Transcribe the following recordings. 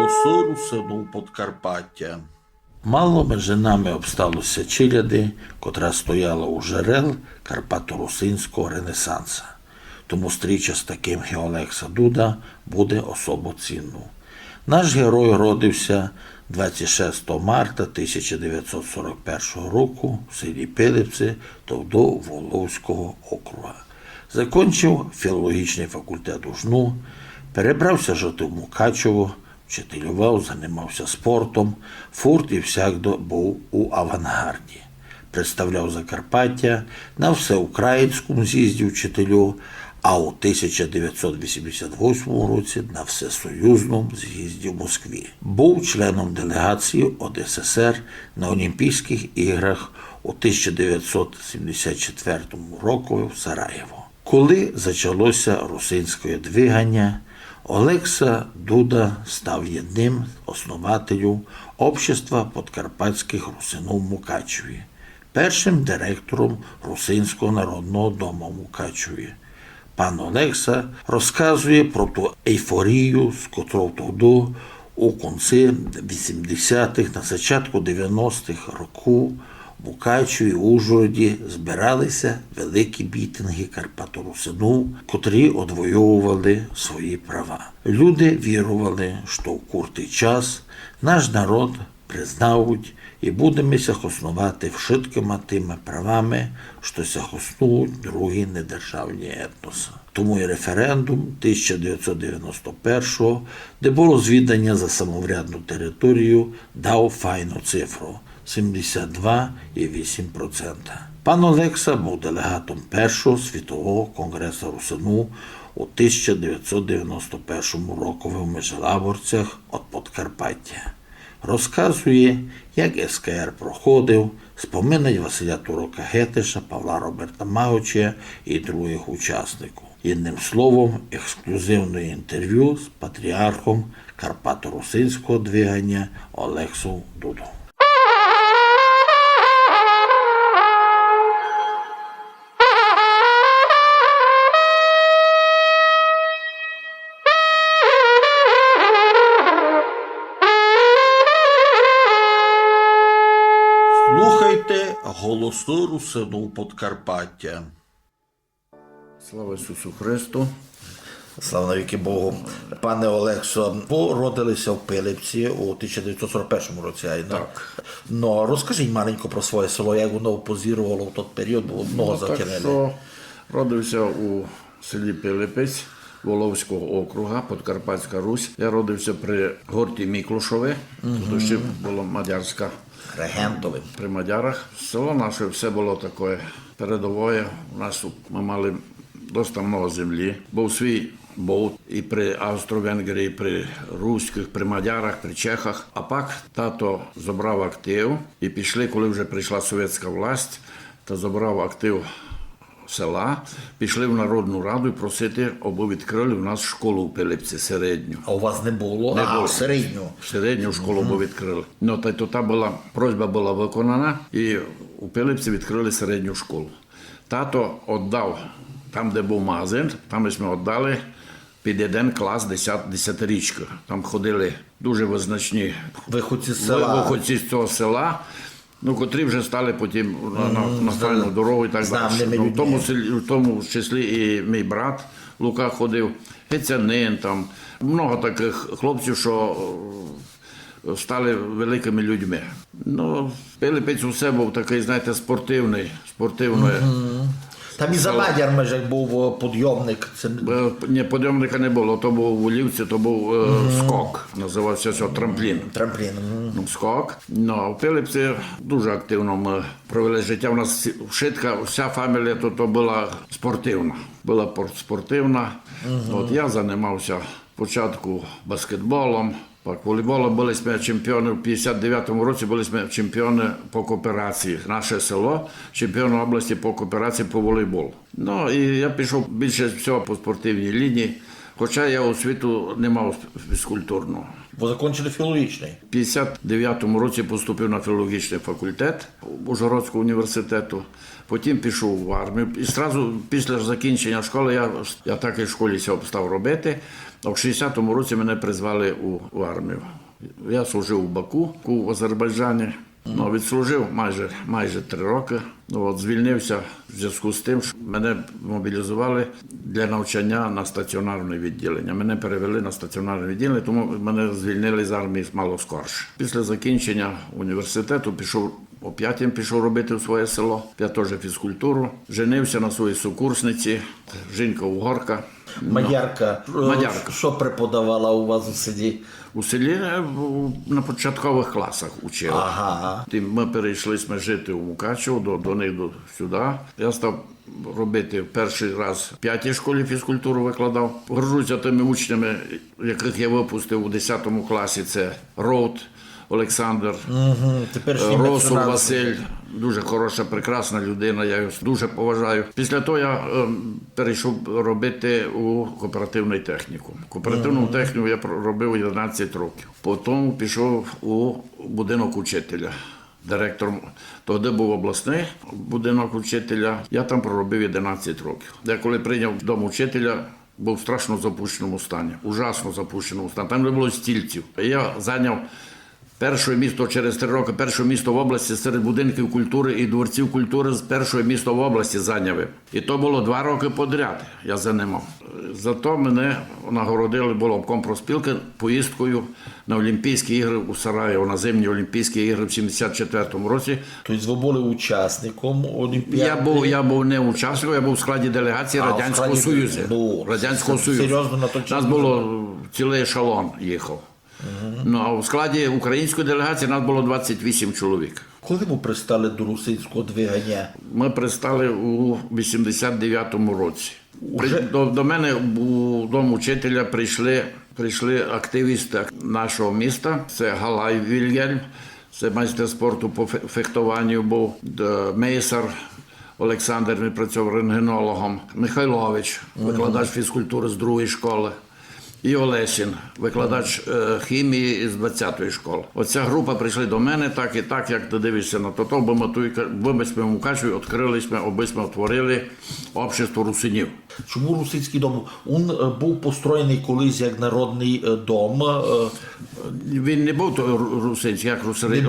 Голосу русину Подкарпаття. Мало межи нами обсталося челяди, котра стояла у жерел Карпато-Русинського ренесанса. Тому стріча з таким Олекса Дуда буде особо цінну. Наш герой родився 26 марта 1941 року в селі Пилипці Товдо-Воловського округа. Закінчив філологічний факультет у Жну, перебрався жити в Мукачево, вчителював, займався спортом, фурт і всякдо був у авангарді. Представляв Закарпаття на всеукраїнському з'їзді вчителю, а у 1988 році на всесоюзному з'їзді в Москві. Був членом делегації ОДССР на Олімпійських іграх у 1974 році в Сараєво. Коли почалося русинське двигання, Олекса Дуда став одним з основателів Общества подкарпатських русинів в Мукачеві, першим директором Русинського народного дому в Мукачеві. Пан Олекса розказує про ту ейфорію, з котрою тоді у кінці 80-х, на початку 90-х років в Мукачеві, Ужгороді збиралися великі мітинги карпаторусинів, котрі одвоювали свої права. Люди вірували, що в куртий час наш народ признавуть і будемо сяхоснувати вшиткими тими правами, що сяхоснують другі недержавні етноси. Тому і референдум 1991-го, де було звідання за самоврядну територію, дав файну цифру – 72,8%. Пан Олекса був делегатом Першого світового конгресу русинів у 1991 році в Межлаборцях від Подкарпаття. Розказує, як СКР проходив, споминать Василя Турока-Гетиша, Павла Роберта Магочія і других учасників. Одним словом, ексклюзивне інтерв'ю з патріархом Карпато-Русинського двигання Олексом Дуду. Слухайте голосу русину Подкарпаття. Слава Ісусу Христу! Слава навіки Богу. Пане Олексо, ви родилися в Пилипці у 1941 році, айно? Так. Ну, розкажіть маленько про своє село, як воно позірувало в той період, бо много Так затягнили. що родився у селі Пилипець Воловського округа, Подкарпатська Русь. Я родився при гурті Міклушове, тут ще була мадярська. Регентовим. При мадярах. Село наше все було таке передовое. У нас тут ми мали досить много землі. Був свій бот і при Австро-Венгрії, і при руських, при мадярах, при чехах. А пак тато забрав актив і пішли, коли вже прийшла совєтська власть, то забрав актив села, пішли в Народну раду і просити, аби відкрили у нас школу в Пилипці середню. А у вас не було? Не було. Середню. Середню школу би відкрили. Ну, та була, просьба була виконана, і у Пилипці відкрили середню школу. Тато віддав, там, де був магазин, там ми віддали під один клас 10-річка. Там ходили дуже визначні Виходці з села. виходці з цього села, ну, котрі вже стали потім на файну дорогу і так далі. Ну, в тому числі і мій брат Лука ходив, Пецянин, там, много таких хлопців, що стали великими людьми. Ну, Пилипець усе був такий, знаєте, спортивний. Там і за Мадяр меж був підйомник. Це... Ні, підйомника не було, то був в Волівці, то був скок, називався це трамплін. Трамплін. Ну, скок. Ну, в Пилипці дуже активно ми провели життя. У нас вшитка, вся фамілія то була спортивна. Була спортивна. От я займався спочатку баскетболом, волейболом. Були ми чемпіони в 59-му році, були ми чемпіони по кооперації. Наше село, чемпіон області по кооперації по волейболу. Ну, і я пішов більше всього по спортивній лінії, хоча я освіту не мав фізкультурну. Ви закінчили філологічний? В 59-му році поступив на філологічний факультет Ужгородського університету, потім пішов в армію. І одразу після закінчення школи я так і в школі став робити. А в 60-му році мене призвали у армію. Я служив у Баку, в Азербайджані. Ну, відслужив майже 3 роки. Звільнився в зв'язку з тим, що мене мобілізували для навчання на стаціонарне відділення. Мене перевели на стаціонарне відділення, тому мене звільнили з армії мало скорше. Після закінчення університету пішов робити в своє село. Я теж фізкультуру. Женився на своїй сукурсниці, жінка-угорка. Мадярка. Мадярка. Що преподавала у вас у селі? У селі на початкових класах учила. Ага. Ми перейшли жити у Мукачево, до них сюди. Я став робити перший раз в 5-й школі фізкультуру викладав. Горжуся тими учнями, яких я випустив у 10 класі. Це Роуд Олександр, Росул Василь. Дуже хороша, прекрасна людина, я його дуже поважаю. Після того я перейшов робити у кооперативний технікум. Кооперативну техніку я робив 11 років. Потім пішов у будинок учителя. Директором, тоді був обласний будинок учителя, я там проробив 11 років. Я коли прийняв дом учителя, був в страшно запущеному стані, ужасно запущеному стані, там не було стільців. Я зайняв перше місто через 3 роки, перше місто в області серед будинків культури і дворців культури з першого міста в області зайняв. І то було 2 роки підряд, я займав. Зато мене нагородили, було обком профспілки, поїздкою на Олімпійські ігри у Сараєво, на зимні Олімпійські ігри в 74-му році. Тобто ви були учасником Олімпіади? Я був не учасником, я був в складі делегації Радянського Союзу. Радянського Союзу. Серйозно на той час? Нас було цілий ешелон їхав. Ну, а в складі української делегації нас було 28 чоловік. Коли ви пристали до русинського двигання? Ми пристали у 89-му році. До мене у дом учителя прийшли активісти нашого міста. Це Галай Вільгельм, це майстер спорту по фехтуванню був, Мейсар Олександр, він працював рентгенологом, Михайлович, викладач фізкультури з 2-ї школи. І Олесін, викладач хімії з 20-ї школи. Оця група прийшли до мене, так і так, як ти дивишся на то, бо ми в Мукачеві ми утворили общество русинів. Чому русинський дом? Він був построєний колись як народний дом. Він не був русинський, як русинський.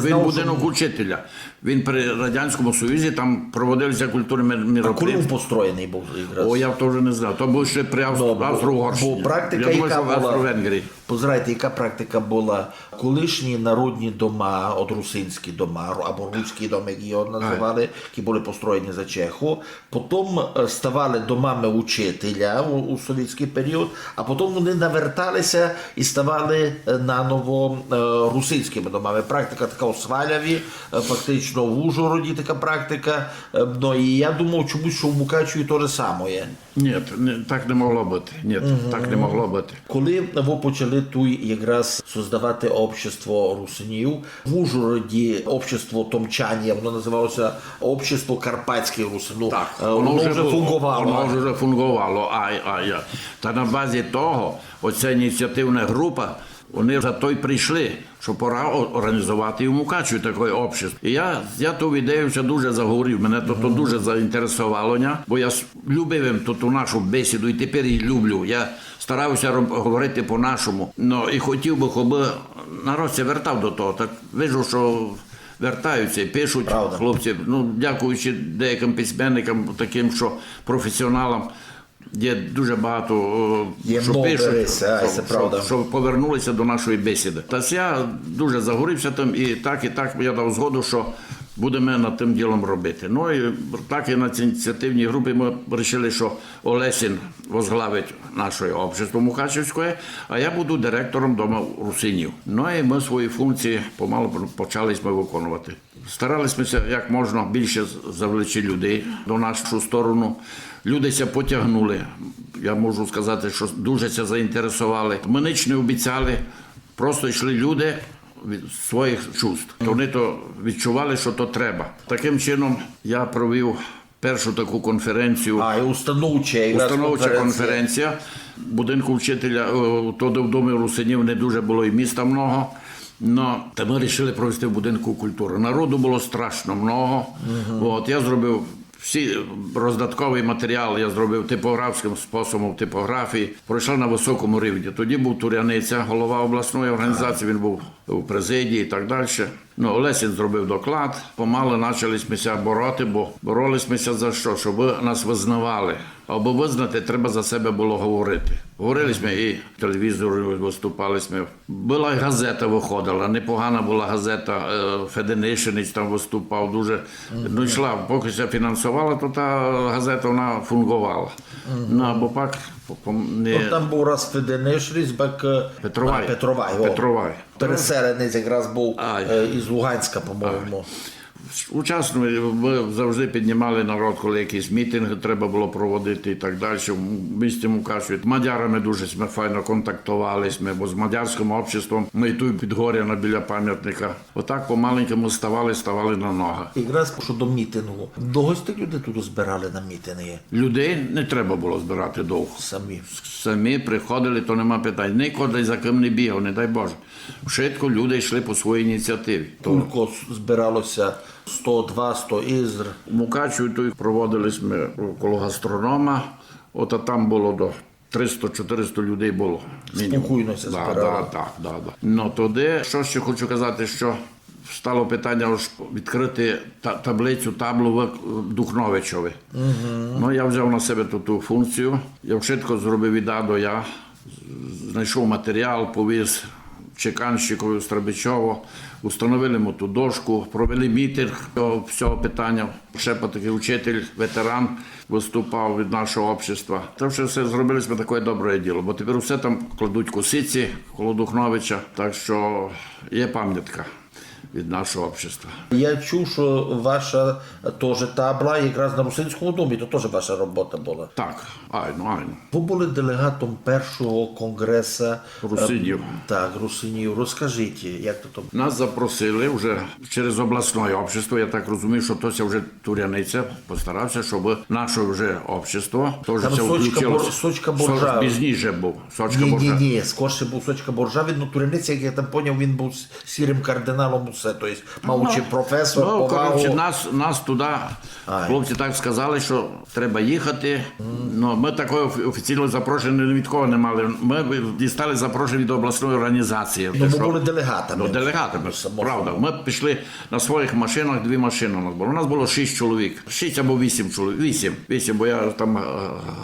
Він будинок учителя. Він при Радянському Союзі, там проводилися культурні мероприятия. А коли він построєний був якраз? О, я теж не знав. То був ще при Австро-Угорщині. Бо практика, я думаю, яка що в була, позирайте, яка практика була? Колишні народні дома, от русинські дома, або руські доми, які його називали, які були построєні за Чеху, потім ставали домами учителя у совєтський період, а потім вони наверталися і ставали наново русинськими домами. Практика така у Сваляві, фактично в Ужгороді така практика. Ну, і я думав, чомусь, що в Мукачеві то же саме є. Ні, так не могло бути. Так не могло бути. Коли ви почали тут якраз создавати общество русинів, в Ужгороді общество томчанів, воно називалося общество карпатських русинів. Так, воно вже фунгувало. Воно вже фунгувало. Та на базі того, оця ініціативна група, вони за той прийшли, що пора організувати і в Мукачеві таке общество. І я ту ідею все дуже заговорив, мене то дуже заінтересувало, бо я любив ту нашу бесіду і тепер її люблю. Я старався говорити по-нашому. Ну, і хотів би, щоб народ се вертав до того. Так вижу, що вертаються і пишуть. Правда. Хлопці, дякуючи деяким письменникам, таким, що професіоналам, є дуже багато, що пишуть, що повернулися до нашої бесіди. Та я дуже загорівся там, і так я дав згоду, що будемо над тим ділом робити. Ну і так і на цій ініціативній групі ми вирішили, що Олесін возглавить наше общество Мукачевське, а я буду директором Дому русинів. Ну і ми свої функції помалу почали виконувати. Старалися як можна більше завлечі людей до нашу сторону. Люди ся потягнули. Я можу сказати, що дуже ся заінтересували. Ми ніч не обіцяли, просто йшли люди від своїх чувств. Вони то відчували, що то треба. Таким чином я провів першу таку конференцію. Установча конференція. Будинку вчителя, тоді в Домі русинів не дуже було і міста много. Та ми вирішили провести в будинку культури. Народу було страшно много. Я зробив всі роздатковий матеріал я зробив типографським способом в типографії. Пройшла на високому рівні. Тоді був Туряниця, голова обласної організації, він був у президії і так далі. Ну, Олесін зробив доклад, помало почалися бороти, бо боролися за що? Щоб нас визнавали. Аби визнати, треба за себе було говорити. Говорили ми і в телевізорі виступали. Була й газета виходила, непогана була газета, Феденишинець там виступав дуже. Ну, йшла, поки це фінансувала, то та газета вона фунгувала. Ну, або пак не... Ну, там був раз Феденишинець, бак Петровай. Петровай. Переселенець якраз був Ай. із Луганська, по-моєму. Учасно ми завжди піднімали народ, коли якісь мітинги треба було проводити і так далі. В місті Мукачеві. Мадярами дуже ми файно контактувалися, бо з мадярським обществом ми і тут підгоряно біля пам'ятника. Отак помаленькому ставали на ноги. Якраз щодо мітингу. Довго стільки люди тут збирали на мітинги? Людей не треба було збирати довго. Самі. Самі приходили, то нема питань. Ніколи за ким не бігав, не дай Боже. Швидко люди йшли по своїй ініціативі. Кілько збиралося 100-200 ізр. В Мукачеві тут проводились ми коло гастронома, от там було до 300-400 людей було. Спокійно це збирали. Так. Ну туди, що ще хочу казати, що стало питання відкрити таблу в Духновичові. Ну, я взяв на себе ту функцію, я швидко зробив від А до Я, знайшов матеріал, повіз Чеканщикові, Страбичово, установили йому ту дошку, провели мітинг всього питання. Ще такий учитель, ветеран виступав від нашого общества. Та все зробили ми таке добре діло, бо тепер все там кладуть косиці коло Духновича, так що є пам'ятка від нашого общества. Я чув, що ваша теж табла якраз на Русинському домі, то теж ваша робота була. Так, айно. Ви були делегатом першого конгресу Русинів. Так, Русинів. Розкажіть, як то? Нас запросили вже через обласне общество. Я так розумію, що то вже Туряниця постарався, щоб наше вже общество теж Там це включило. Сочка Боржа. Пізніше був. Сочка Боржа. Ні, скорше був Сочка Боржа. Він, Туряниця, як я там поняв, він був сірим кардиналом усе. Тобто, мав чи професор, повагу. Коротше, нас туди, хлопці так сказали, що треба їхати. Ну, ми такого офіційного запрошення ні від кого не мали. Ми дістали запрошення від обласної організації. Ну, ми були делегатами. Ну, делегатами, правда. Ми пішли на своїх машинах, 2 машини у нас було. У нас було 6 чоловік. 6 або 8 чоловік. 8, бо я там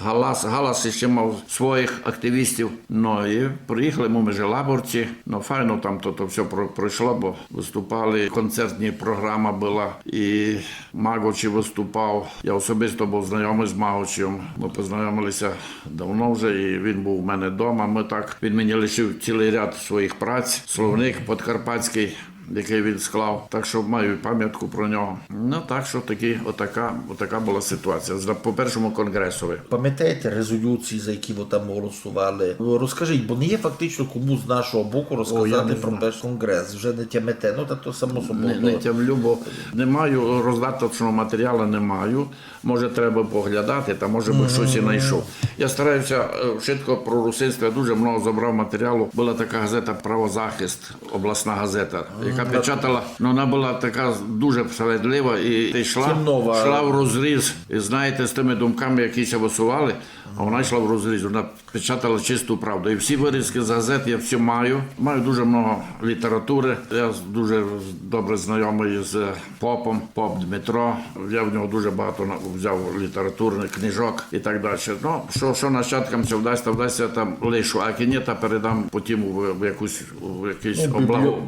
Галас ще мав своїх активістів. Ну, і приїхали ми Межелаборці. Ну, файно там то все пройшло, бо виступали. Концертна програма була, і Магочі виступав. Я особисто був знайомий з Магочем. Ми познайомилися давно вже, і він був у мене вдома. Він мені лишив цілий ряд своїх праць, словник подкарпатський, який він склав. Так що маю пам'ятку про нього. Ну, так що отака була ситуація. По першому конгресові. Пам'ятаєте резолюції, за які ви там голосували? Розкажіть, бо не є фактично кому з нашого боку розказати про перший конгрес. Вже не тямите, ну то само собою. Не тямлю, бо не маю роздаточного матеріалу, не маю. Може, треба поглядати, та може би щось і знайшов. Я стараюся швидко про русинство, я дуже багато забрав матеріалу. Була така газета «Правозахист», обласна газета, яка печатала, ну, вона була така дуже справедлива і йшла в розріз, і, знаєте, з тими думками, які ся висували, а вона йшла в розріз, вона печатала чисту правду. І всі вирізки з газет я всі маю. Маю дуже багато літератури. Я дуже добре знайомий з Поп Дмитро. Я в нього дуже багато взяв літературних книжок і так далі. Ну, що нащадкам це вдасться, там лишу, а кінета передам потім в якусь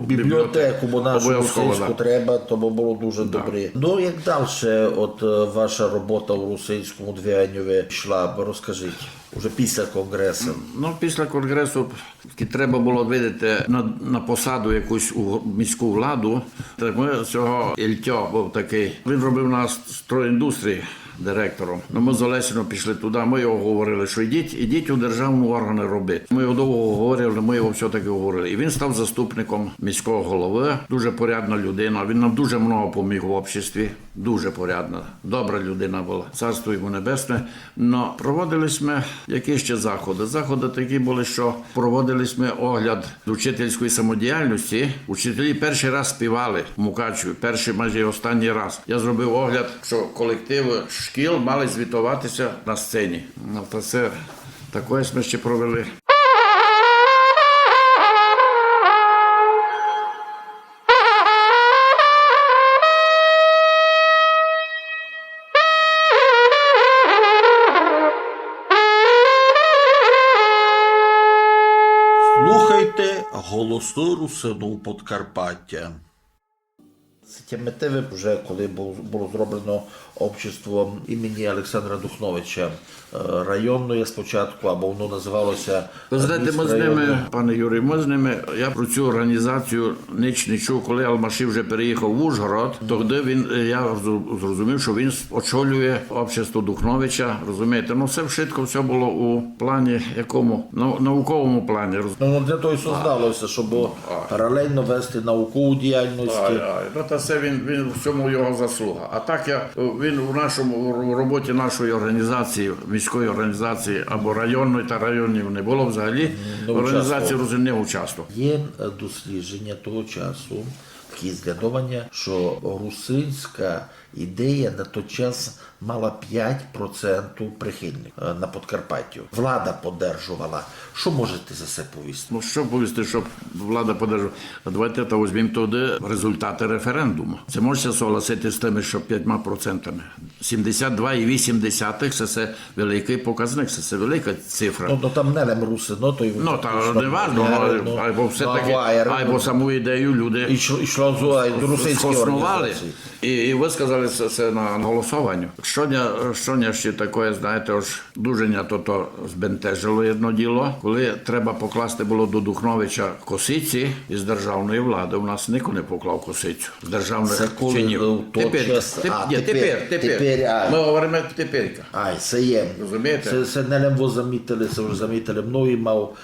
бібліотеку, бо нашу Обов'язково, русинську треба, то було дуже добре. Ну, як далі от ваша робота у русинському двигуневі йшла, розкажіть, уже після конгресу? Ну, після конгресу треба було видати на посаду якусь у міську владу. Так ми цього Ільтьо був такий. Він робив на стройіндустрії директором. Ну, ми з Олесіном пішли туди, ми його говорили, що ідіть у державні органи робити. Ми його довго говорили, ми його все-таки говорили. І він став заступником міського голови, дуже порядна людина. Він нам дуже багато поміг в обществі, дуже порядна, добра людина була. Царство йому небесне. Но проводились ми Які ще заходи? Заходи такі були, що проводились ми огляд учительської самодіяльності. Учителі перший раз співали в Мукачеві, перший майже і останній раз. Я зробив огляд, що колективи шкіл мали звітуватися на сцені. Ну, то це такое ми ще провели. Слухайте голосну русину Подкарпаття. Ці мотиви вже коли було зроблено общество імені Олександра Духновича районної спочатку, або воно називалося... Ви знаєте, ми з ними, пане Юрій, я про цю організацію ніч не чув, коли Алмашів вже переїхав в Ужгород, тоді я зрозумів, що він очолює общество Духновича, розумієте, ну все швидко, все було у плані якому, науковому плані. Ну, для того і создалося, щоб паралельно вести наукову діяльність. Ну, та це він в цьому його заслуга. А так він в роботі нашої організації, міської організації або районної та районів не було взагалі, в організації не участвував. Є дослідження того часу, такі згадування, що русинська ідея на той час мала 5% прихильників на Подкарпаттю. Влада подержувала. Що можете за це повісти? Ну, що повісти, щоб влада подержала? Давайте візьмемо туди результати референдуму. Це можете согласити з тими, що 5%. 72,8 – це великий показник, це велика цифра. Ну, там не руси, то й... Ну, та не важливо, або все-таки, або саму ідею люди йшло до русинської організації. І висказали це на голосуванні. Що ще таке, знаєте, дуже то збентежило одно діло. Коли треба покласти було до Духновича косиці із державної влади, у нас ніхто не поклав косицю з державних чинів. Тепер. Ми говоримо теперка. Це є. Розумієте? Це не лемво замітили, це вже замітили многі мав,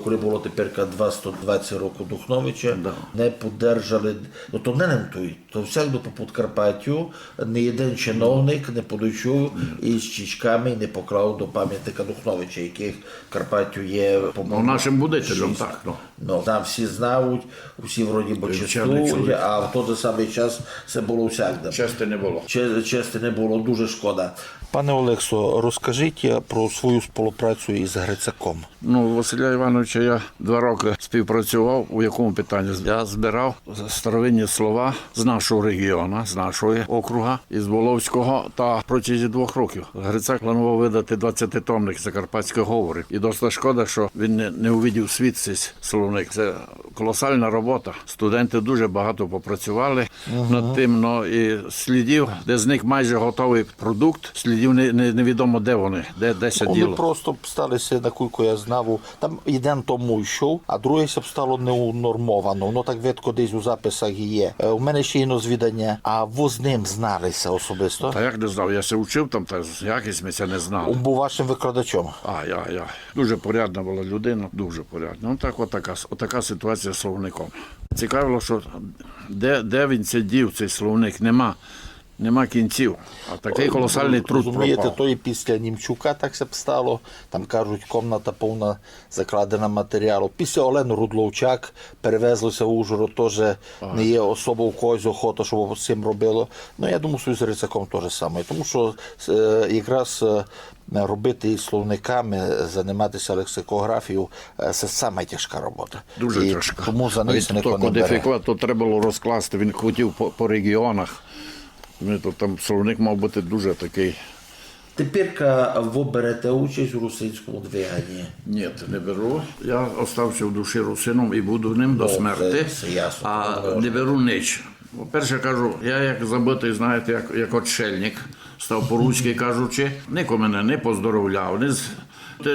коли було теперка 220 років Духновича, не подержали, ну то не нам той, то всякdo по Подкарпаттю не один чиновник не подійшов із чічками і не поклав до пам'ятника Духновича, яких в Карпаттю є, по-моєму, нашим будителям, так. Ну, там всі знають, всі вроді би чистують, а в той самий час це було всякде. Чести не було. Чести не було, дуже шкода. Пане Олексо, розкажіть про свою співпрацю із Грицаком. Ну, Василя Івановича я 2 роки співпрацював. У якому питанні? Я збирав старовинні слова з нашого регіону, з нашого округа, із Воловського, та протягом 2 років. Грицак планував видати 20-томник закарпатських говорів. І досить шкода, що він не увидів світ цей словник. Це колосальна робота. Студенти дуже багато попрацювали над тим, і слідів, де з них майже готовий продукт, слідів невідомо, де вони, де сиділо. Вони просто сталися, наскільки я знав, там один тому йшов, а другий стало неунормовано. Воно так видко десь у записах є. У мене ще є звідання, а ви з ним зналися особисто? Та як не знав, я се вчив там, та якість ми це не знали. Він був вашим викладачом? Я. Дуже порядна була людина, дуже порядна. Ну так, отака ситуація з словником. Цікаво, що де він сидів, цей словник, нема кінців, а такий колосальний труд пропав. Розумієте, то і після Німчука так се стало, там кажуть, комната повна закладена матеріалу. Після Олени Рудловчак перевезлося в Ужгород, теж не є особо в когось охота, щоб з цим робило. Ну, я думаю, що з Грицаком теж саме, тому що якраз робити із словниками, займатися лексикографією, це саме тяжка робота. Дуже тяжка. Тому за них ніхто не бере. То треба було розкласти, він хотів по регіонах. Там словник мав бути дуже такий. Тепер ви берете участь у русинському двиганні? Ні, не беру. Я остався в душі русином і буду ним до смерти, це ясно, а не беру ніч. По-перше, кажу, я як забитий, знаєте, як отшельник, став по-руськи кажучи, ніхто мене не поздоровляв,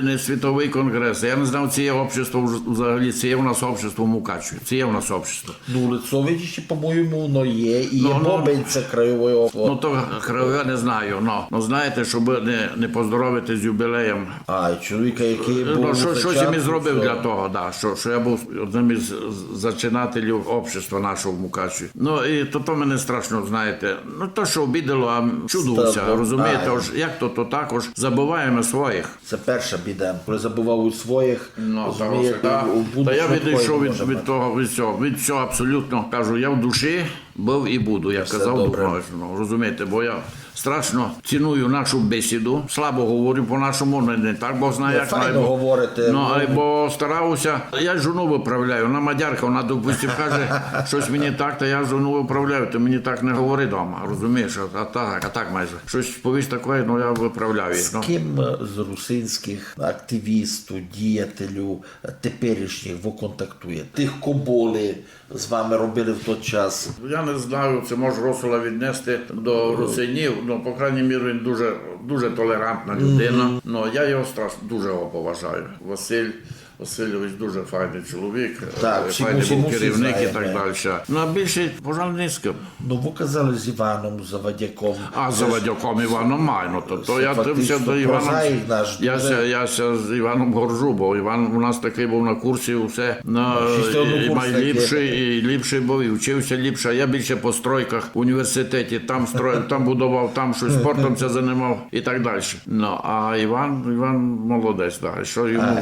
не світовий конгрес. Я не знав, це є общество взагалі, це є у нас общество в Мукачеві, це є у нас общество. Ну, Лицовичі, по-моєму, воно є, і є Бобинця краєвої області. Ну, то краєве не знаю, но знаєте, щоб не поздоровити з юбілеєм. А, чоловіка, який був... Щось я мені зробив для того, що я був одним із зачинателів общества нашого в Мукачеві. Ну, і то мене страшно, знаєте, то, що обідало, а чудувався, розумієте, як то також забуваємо своїх. Це перше перша біда. Коли забувають своїх, Ну, розумієте, та будуть я такої відійшов не може від бути. того, від всього абсолютно. Кажу, я в душі був і буду, як казав добре. Духовно. Розумієте, бо я страшно ціную нашу бесіду, слабо говорю по-нашому, не так, бо знає, як Файно говорите. Ну, але бо старався, я жону виправляю, вона мадярка, вона, допустим, каже, щось мені так, то я жону виправляю, ти мені так не говори вдома, розумієш, а так майже. Щось повіш таке, ну я виправляю її. З Ну. ким з русинських активістів, діятелів теперішніх ви контактуєте? Тих, кого були з вами робили в той час? Я не знаю, це може Росула віднести до русинів, ну, по крайній мірі, він дуже, дуже толерантна людина. Ну, я його страшно дуже його поважаю. Василь Васильович дуже файний чоловік, Так, всі файний був всі керівник і знаємо. так далі. Ну, а більше, пожалуй, не з ким. Ну, ви казали з Іваном Завадяком. А за Вадяком Іваном Майно, то я дивився до Івана. прозаїк наш. Я з Іваном горжу, бо Іван у нас такий був на курсі, усе Чисто і однокурсник, найліпший, і ліпший був, і вчився ліпше. А я більше по стройках в університеті, там строїв, там будував, там щось спортом це займав і так далі. Ну, а Іван молодець, да. Що йому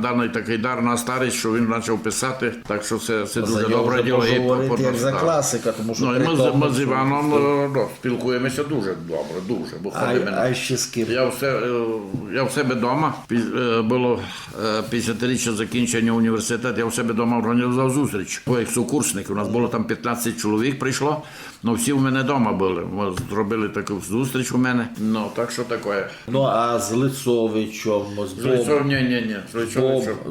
даний такий дар на старість, що він почав писати, так що це За дуже нього добре вже діло. можна І говорити як за да. класика, тому що Ну, і при тому, ми з що- Іваном спілкуємося дуже добре, дуже. Бо ходимо на- А ще з ким? я в себе вдома, було 50-річчя закінчення університету, я в себе вдома організував зустріч. Бо як сукурсник, у нас було там 15 чоловік прийшло, але всі в мене вдома були. Ми зробили таку зустріч у мене, ну так що таке. Ну, а з Лицовичем, з Злицов, ні,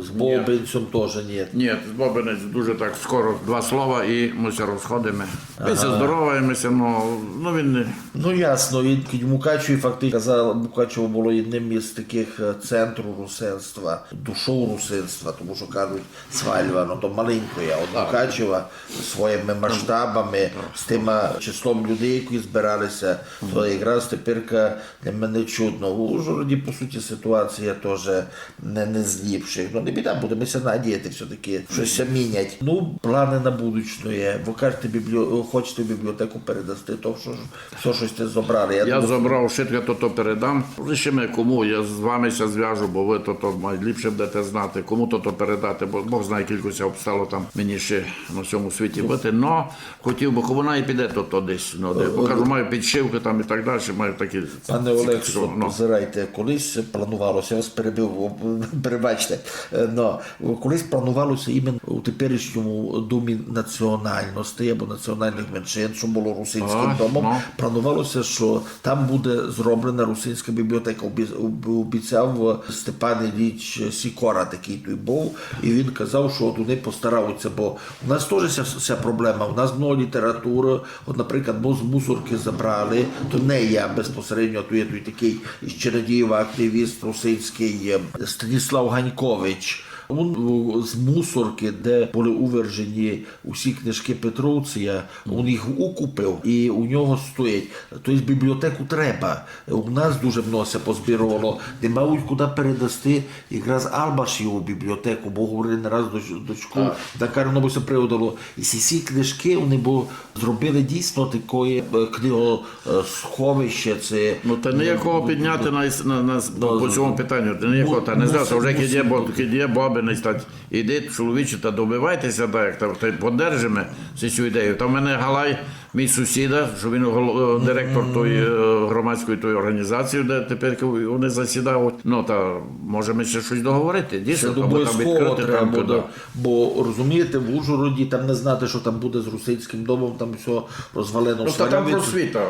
з Бобинцем теж ні. Ні, з Бобинець дуже так скоро 2 слова і ми все розходимо. Ми все здороваємося, ну він не... Ну, ясно, він Мукачеві фактично казав, Мукачево було одним із таких центрів русинства, душов русинства, тому що кажуть, Свальва, ну то маленької, а от Мукачева своїми масштабами, з тим числом людей, які збиралися, то якраз тепер для мене чудно. У Ужгороді, по суті, ситуація теж не з ліпших. Ну, не біда, будемося надіяти все-таки, щось мінять. Ну, плани на будущее є. Ви кажете, хочете в бібліотеку передасти то, що все щось те забрали. Я думаю, забрав швидко, то передам. Лише кому, я з вами ся зв'яжу, бо ви то найліпше будете знати, кому то передати, бо Бог знає, кількося обстало там мені ще на цьому світі бути. Но хотів би, вона і піде то десь. Ну, покажу, маю підшивки там і так далі, маю такі... Пане Олег, ну. позирайте, колись планувалося, я вас перебив, перебачте, но колись планувалося іменно у теперішньому Домі національностей або національних меншин, що було русинським домом, планувалося, що там буде зроблена русинська бібліотека. Обіцяв Степан Ілліч Сікора, такий той був, і він казав, що от вони постараються, бо у нас теж ця проблема, у нас много літератури, от, наприклад, бо з мусорки забрали, то не я безпосередньо, то є той такий із Чернігова активіст русинський Станіслав Ганькович. Він з мусорки, де були увержені усі книжки Петровція, він їх укупив і у нього стоять. Тобто бібліотеку треба. У нас дуже много се позбірувало. Не мають куди передасти якраз Албашіву бібліотеку, бо говорили не раз дочку, так воно се приводило. І ці книжки вони зробили дійсно таке книгосховище. Це, Ну, та ніякого підняти по цьому питанню, та ніякого, та не знаю, вже кидє баби, не стать. Ідіть, чоловічі, та добивайтеся, та подержимо цю ідею. Та в мене Галай, мій сусіда, що він директор тої громадської тої організації, де тепер вони засідають. Ну, та можемо ще щось договорити. Дійсно, це або там обов'язково відкрити, треба там, буде. да. Бо, розумієте, в Ужгороді там не знати, що там буде з русинським домом, там все розвалено. Ну, та там просвіта,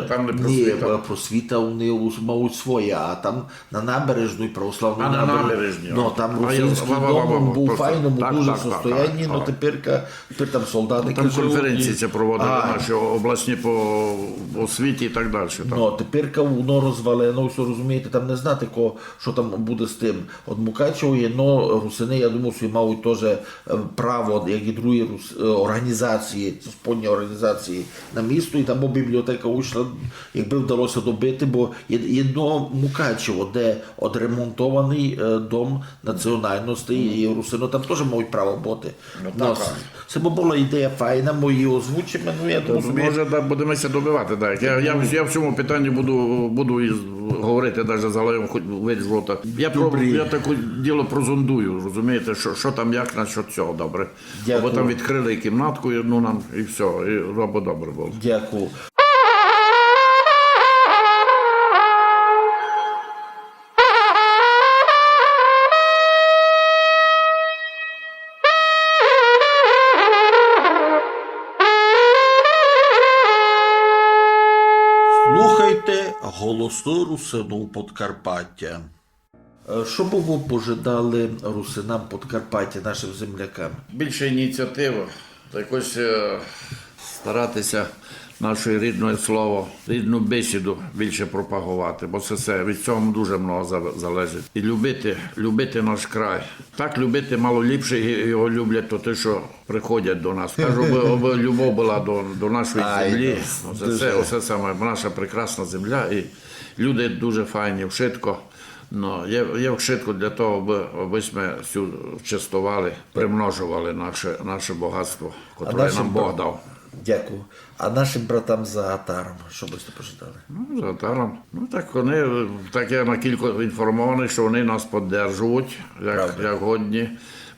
там не Ні, просвіта. просвіта вони мають своє, а там на набережній православній А на набережній, Ну, там а я- русинський дом був в просто. файному Так, дуже так, так, состоянні, так, ну так. тепер там солдати. Там конференції це проводили наші обласні по освіті і так далі. Там. Ну, тепер воно розвалено, все розумієте, там не знати, що там буде з тим. От Мукачево є, но русини, я думаю, що мають теж право, як і другі організації, спільні організації на місто, і там бібліотека вийшла, якби вдалося добити, бо є Мукачево, де відремонтований дом національності, і русини там теж мають право бути. Ну, так, Це б була ідея файна, ми її озвучимо, ну я думаю, Може, да, будемося добивати. Так. Я в цьому питанні буду говорити навіть за лайом вид з рота. Я таке діло прозондую, розумієте, що там як насчет цього, добре. Дякую. Або там відкрили кімнатку, ну нам і все, і або добре було. Дякую. Слухайте голоси русинів Подкарпаття. Що б ви пожадали русинам Подкарпаття, нашим землякам? Більше ініціативи, якось старатися наше рідне слово, рідну бесіду більше пропагувати, бо це все, від цього дуже много залежить. І любити наш край. Так любити мало ліпше, і його люблять то те, що приходять до нас. Кажу, аби любов була до нашої землі. Оце саме наша прекрасна земля, і люди дуже файні, вшитко. Ну, є вшитко для того, аби ми частували, примножували наше багатство, яке нам Бог дав. Дякую. А нашим братам за Атаром, що б ви пожадали? Ну, за Атаром. Ну, так вони, так я на кілька інформований, що вони нас підтримують, як годні.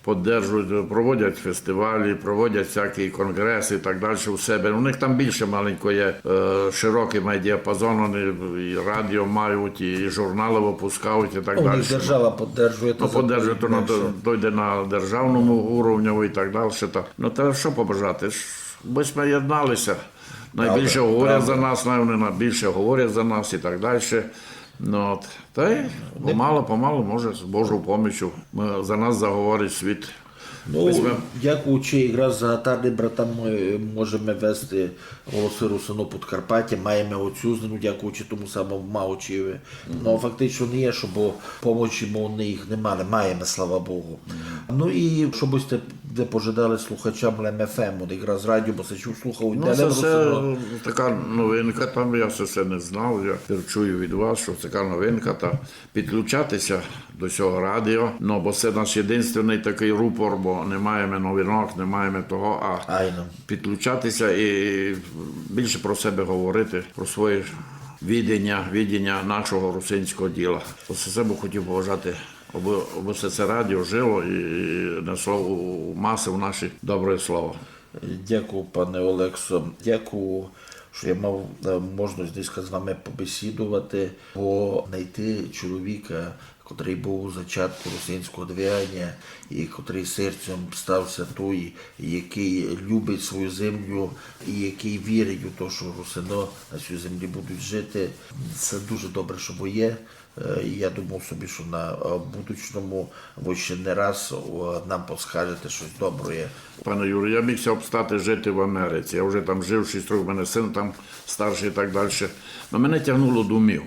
Підтримують, проводять фестивалі, проводять всякі конгреси і так далі у себе. У них там більше маленько є широкий медіапазон, вони і радіо мають, і журнали випускають і так У далі. них держава підтримує. Ну, підтримує, то йде на державному уровні і так далі. Ну, та що побажати? Ми єдналися. Найбільше говорять за нас, вони найбільше говорять за нас і так далі. Ну, от. Та й помалу, може, з Божою помічю за нас заговорить світ. Ну, дякуючи якраз за Атарним братам, ми можемо вести голоси русинів Подкарпаття, маємо оцю знину, дякуючи тому самому Маучеві. Ну, фактично не є, щоб помочі ми у них не мали, маємо, слава Богу. Ну і що б ви пожадали слухачам ЛМФМ, якраз радіо, бо це чув, слухав, Ну, це все така новинка, там я все не знав, я чую від вас, що це така новинка, та підключатися до цього радіо, ну, бо це наш єдиний такий рупор, бо не маємо новинок, не маємо того, а підключатися і більше про себе говорити, про своє відення нашого русинського діла. Ось це б хотів побажати, аби це радіо жило і несло у маси в наші добре слово. Дякую, пане Олексо. Дякую, що я мав можливість з вами побесідувати, бо знайти чоловіка, котрий був у зачатку русинського двигання, і котрий серцем стався той, який любить свою землю, і який вірить у те, що русино на цій землі будуть жити. Це дуже добре, що ви є. І я думав собі, що на будучному ви ще не раз нам підскажете щось добре. Пане Юрій, я мігся обстати жити в Америці. Я вже там жив 6 років, в мене син там старший і так далі. Но мене тягнуло думів.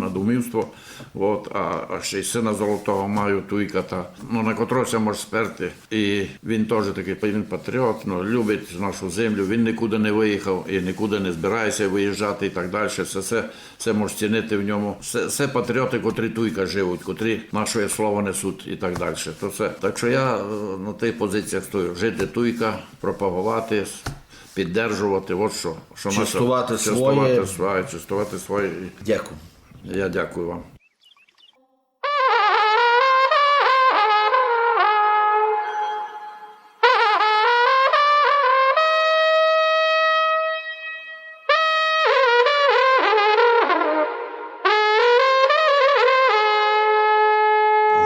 На думівство. От, а ще й сина золотого маю, Туйка, на котрого це може сперти. І він теж такий, він патріот, любить нашу землю, він нікуди не виїхав і нікуди не збирається виїжджати і так далі. Це може цінити в ньому. Це патріоти, котрі Туйка живуть, котрі наше слово несуть і так далі. Так що я на тих позиціях стою. Жити Туйка, пропагувати, піддержувати, от що. Частувати своє. Дякую. Я дякую вам.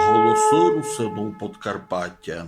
Голоси русинів Подкарпаття.